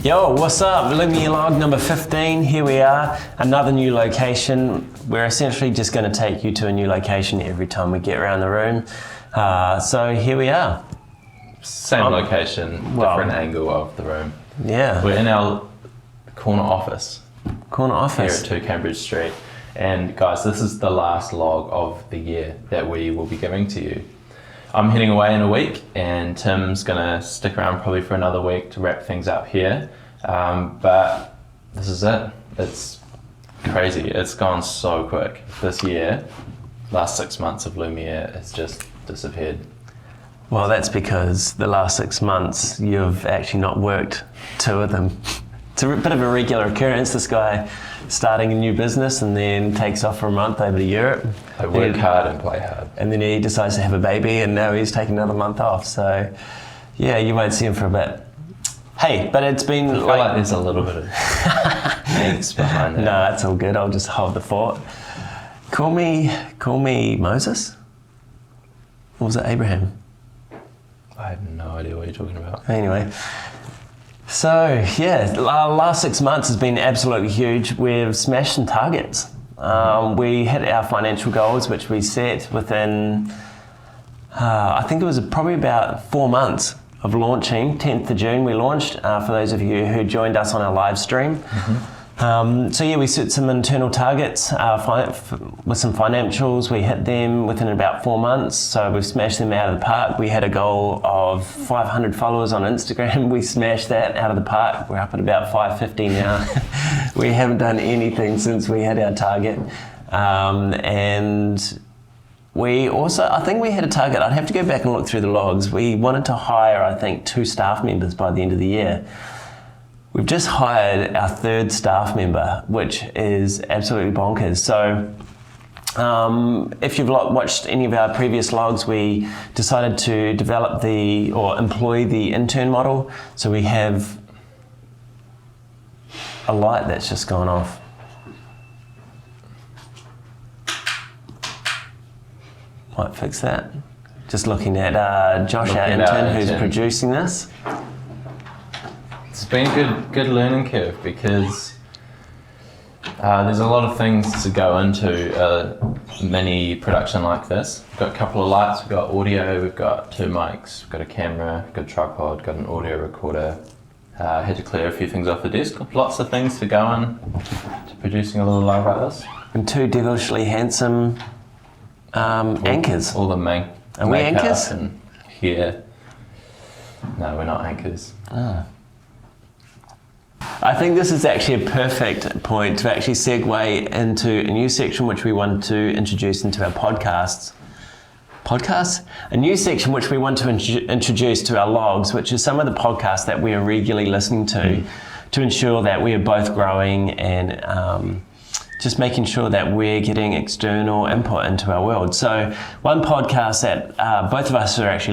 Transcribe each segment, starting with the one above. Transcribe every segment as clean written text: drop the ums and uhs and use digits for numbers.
Yo, what's up? Lumiere log number 15. Here we are, another new location. We're essentially just going to take you to a new location every time we get around the room. So here we are. Same location, different angle of the room. Yeah. We're in our corner office. Corner office. Here at 2 Cambridge Street. And guys, this is the last log of the year that we will be giving to you. I'm heading away in a week, and Tim's gonna stick around probably for another week to wrap things up here. But this is it. It's crazy. It's gone so quick. This year, last 6 months of Lumiere has just disappeared. Well, that's because the last 6 months you've actually not worked 2 of them. It's a bit of a regular occurrence, this guy starting a new business and then takes off for a month over to Europe. I work hard and play hard. And then he decides to have a baby, and now he's taking another month off. So yeah, you won't see him for a bit. Hey, but it's been I feel like there's a little bit of angst behind that. No, that's all good. I'll just hold the fort. Call me Moses? Or was it Abraham? I have no idea what you're talking about. Anyway. So yeah, last 6 months has been absolutely huge. We've smashed some targets. We hit our financial goals, which we set within, I think it was probably about 4 months of launching. 10th of June we launched, for those of you who joined us on our live stream. Mm-hmm. So yeah, we set some internal targets with some financials. We hit them within about 4 months, so we've smashed them out of the park. We had a goal of 500 followers on Instagram. We smashed that out of the park. We're up at about 550 now. We haven't done anything since we had our target. And we also, I think we had a target. I'd have to go back and look through the logs. We wanted to hire, I think, 2 staff members by the end of the year. We've just hired our 3rd staff member, which is absolutely bonkers. So if you've watched any of our previous logs, we decided to develop employ the intern model. So we have a light that's just gone off. Might fix that. Just looking at Josh, our intern, who's producing this. It's been a good learning curve because there's a lot of things to go into a mini production like this. We've got a couple of lights, we've got audio, we've got 2 mics, we've got a camera, we've got a tripod, got an audio recorder. Had to clear a few things off the desk. Lots of things to go in to producing a little live like this. And 2 devilishly handsome anchors. All the main. Are we anchors? And here. No, we're not anchors. Oh. I think this is actually a perfect point to actually segue into a new section which we want to introduce into our podcasts. Podcasts? A new section which we want to introduce to our logs, which is some of the podcasts that we are regularly listening to ensure that we are both growing and just making sure that we're getting external input into our world. So one podcast that both of us are actually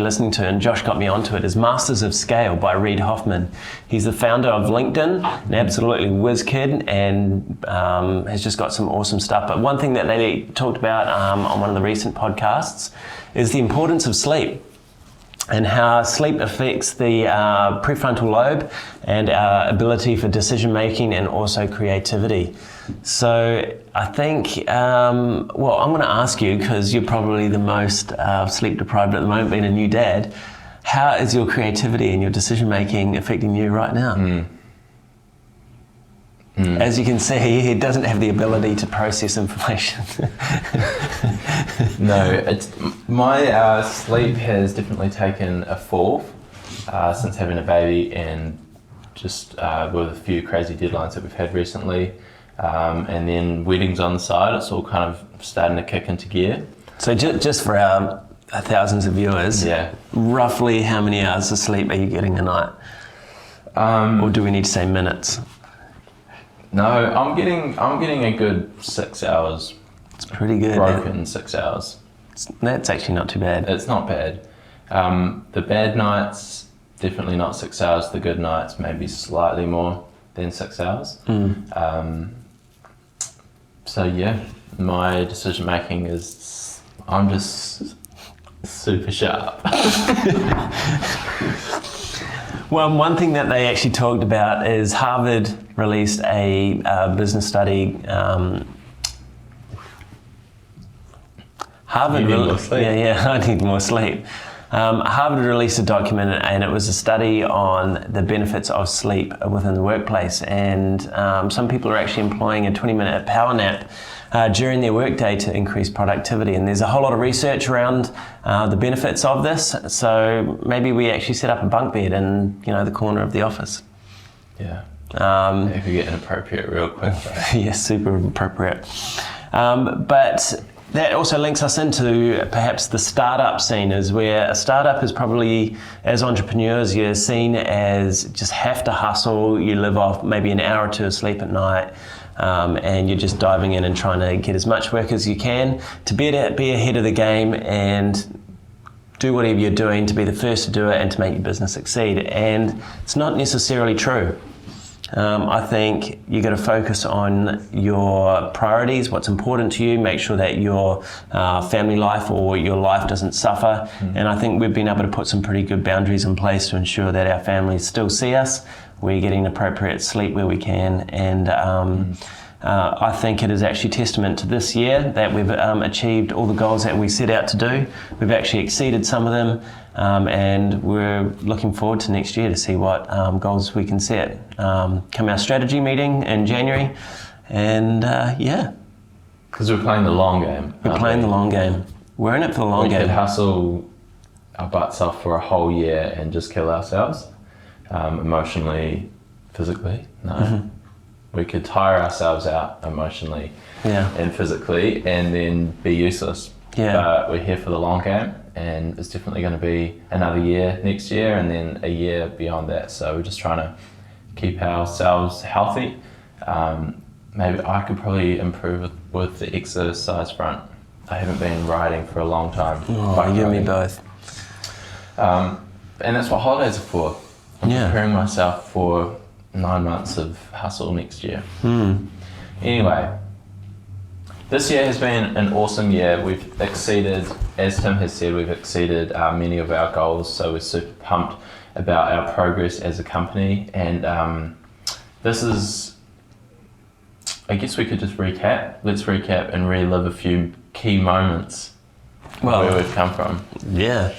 listening to, and Josh got me onto it, is Masters of Scale by Reid Hoffman. He's the founder of LinkedIn, an absolutely whiz kid, and has just got some awesome stuff. But one thing that they talked about on one of the recent podcasts is the importance of sleep, and how sleep affects the prefrontal lobe and our ability for decision making and also creativity. So I think, I'm going to ask you, because you're probably the most sleep deprived at the moment, being a new dad, how is your creativity and your decision making affecting you right now? As you can see, he doesn't have the ability to process information. No, my sleep has definitely taken a fall since having a baby, and just with a few crazy deadlines that we've had recently, and then weddings on the side, it's all kind of starting to kick into gear. So just for our thousands of viewers, yeah, roughly how many hours of sleep are you getting a night? Or do we need to say minutes? No, I'm getting a good 6 hours. It's pretty good. Broken 6 hours. That's actually not too bad. It's not bad. The bad nights, definitely not 6 hours. The good nights, maybe slightly more than 6 hours. So yeah, my decision making is, I'm just super sharp. Well, one thing that they actually talked about is Harvard released a business study. You need more sleep. Yeah, I need more sleep. Harvard released a document, and it was a study on the benefits of sleep within the workplace. And some people are actually employing a 20-minute power nap during their workday to increase productivity. And there's a whole lot of research around the benefits of this. So maybe we actually set up a bunk bed in, the corner of the office. Yeah. If you get inappropriate real quick. Right? Yes, super appropriate. But that also links us into perhaps the startup scene, is where a startup is probably, as entrepreneurs, you're seen as just have to hustle. You live off maybe an hour or two of sleep at night, and you're just diving in and trying to get as much work as you can to be ahead of the game and do whatever you're doing to be the first to do it and to make your business succeed. And it's not necessarily true. I think you got to focus on your priorities, what's important to you, make sure that your family life or your life doesn't suffer. And I think we've been able to put some pretty good boundaries in place to ensure that our families still see us, we're getting appropriate sleep where we can. And I think it is actually testament to this year that we've achieved all the goals that we set out to do. We've actually exceeded some of them. And we're looking forward to next year to see what goals we can set. Come our strategy meeting in January, and yeah. Because we're playing the long game. We're playing the long game. We're in it for the long game. We could hustle our butts off for a whole year and just kill ourselves, emotionally, physically. No. Mm-hmm. We could tire ourselves out emotionally and physically and then be useless. Yeah. But we're here for the long game. And it's definitely going to be another year next year and then a year beyond that. So we're just trying to keep ourselves healthy. Maybe I could probably improve with the exercise front. I haven't been riding for a long time. Oh, you and me both. And that's what holidays are for. I'm preparing myself for 9 months of hustle next year. Anyway, this year has been an awesome year. We've exceeded, as Tim has said, we've exceeded many of our goals. So we're super pumped about our progress as a company. And this is, I guess we could just recap. Let's recap and relive a few key moments where we've come from. Yeah.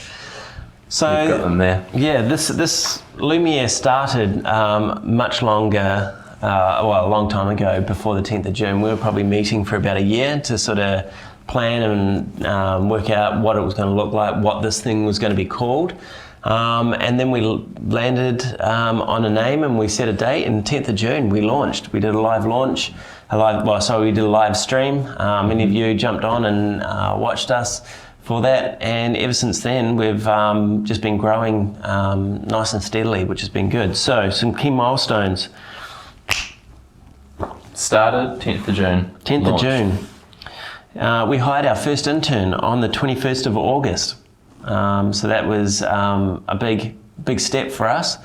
So we've got them there. Yeah, this Lumiere started much longer. A long time ago, before the 10th of June, we were probably meeting for about a year to sort of plan and work out what it was going to look like, what this thing was going to be called. And then we landed on a name and we set a date, and 10th of June we launched. We did a live launch, we did a live stream. Many of you jumped on and watched us for that, and ever since then we've just been growing nice and steadily, which has been good. So some key milestones. Started 10th of June. 10th of June. We hired our first intern on the 21st of August. So that was a big step for us,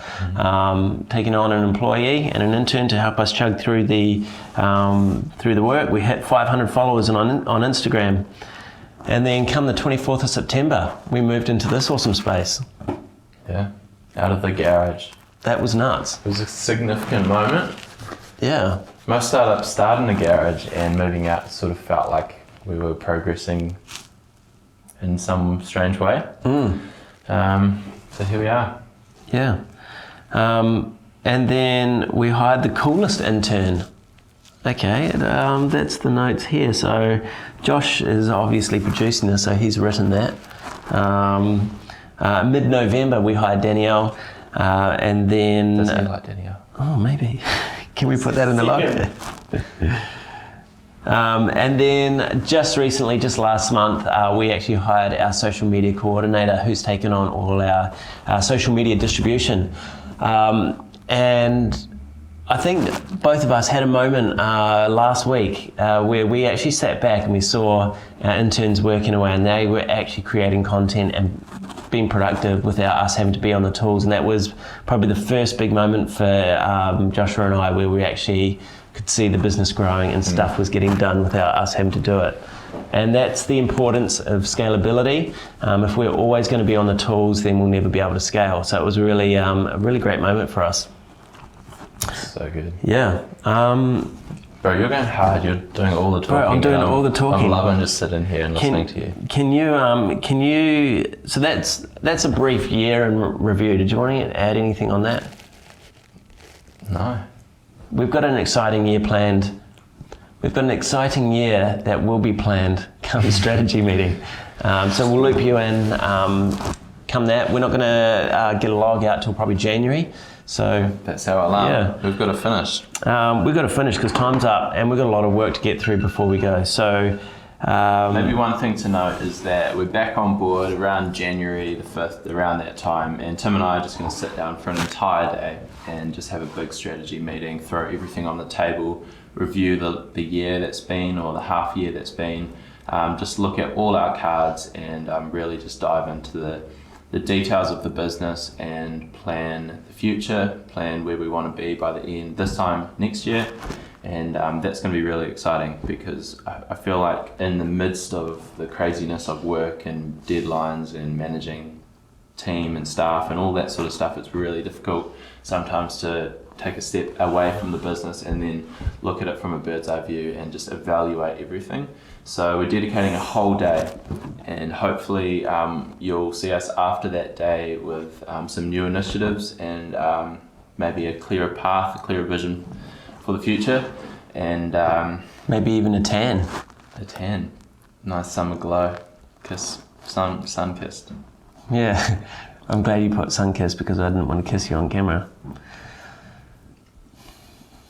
taking on an employee and an intern to help us chug through the work. We hit 500 followers on Instagram. And then come the 24th of September, we moved into this awesome space. Yeah, out of the garage. That was nuts. It was a significant moment. Yeah. Most startups start in a garage, and moving out sort of felt like we were progressing in some strange way. So here we are. Yeah. And then we hired the coolest intern. Okay, that's the notes here. So Josh is obviously producing this, so he's written that. Mid-November we hired Danielle, and then... Does he like Danielle? Oh, maybe. Can we put that in the log? And then just recently, just last month, we actually hired our social media coordinator who's taken on all our social media distribution. And I think both of us had a moment last week where we actually sat back and we saw our interns working away, and they were actually creating content and being productive without us having to be on the tools. And that was probably the first big moment for Joshua and I, where we actually could see the business growing and stuff was getting done without us having to do it. And that's the importance of scalability. If we're always going to be on the tools, then we'll never be able to scale. So it was really a really great moment for us. So good. Yeah. Bro, you're going hard. You're doing all the talking. Bro, I'm doing all the talking. I'm loving just sitting here and listening to you. Can you? So that's a brief year in review. Did you want to add anything on that? No. We've got an exciting year planned. We've got an exciting year that will be planned come strategy meeting. So we'll loop you in come that. We're not going to get a log out till probably January. So that's our alarm. We've got to finish. We've got to finish because time's up and we've got a lot of work to get through before we go. So maybe one thing to note is that we're back on board around January the 5th, around that time, and Tim and I are just going to sit down for an entire day and just have a big strategy meeting, throw everything on the table, review the year that's been or the half year that's been, just look at all our cards and really just dive into the details of the business and plan the future, plan where we want to be by the end this time next year. And that's going to be really exciting because I feel like in the midst of the craziness of work and deadlines and managing team and staff and all that sort of stuff, it's really difficult sometimes to take a step away from the business and then look at it from a bird's eye view and just evaluate everything. So we're dedicating a whole day, and hopefully you'll see us after that day with some new initiatives and maybe a clearer path, a clearer vision for the future, and maybe even a tan. A tan, nice summer glow, sun kissed. Yeah, I'm glad you put sun kissed because I didn't want to kiss you on camera.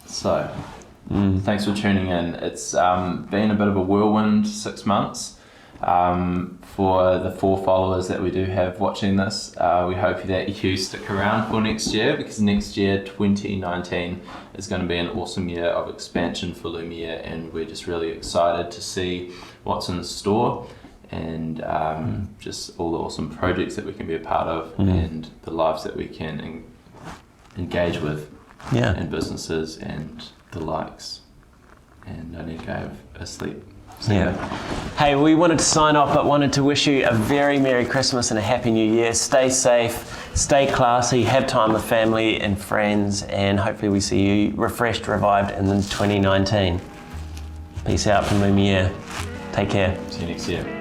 So, thanks for tuning in. It's been a bit of a whirlwind 6 months. For the 4 followers that we do have watching this, we hope that you stick around for next year, because next year, 2019, is going to be an awesome year of expansion for Lumiere, and we're just really excited to see what's in store and just all the awesome projects that we can be a part of and the lives that we can engage with. Yeah. And businesses and the likes. And I need to go asleep. So yeah. Hey, we wanted to sign off, but wanted to wish you a very Merry Christmas and a Happy New Year. Stay safe, stay classy, have time with family and friends, and hopefully we see you refreshed, revived in 2019. Peace out from Lumiere. Take care. See you next year.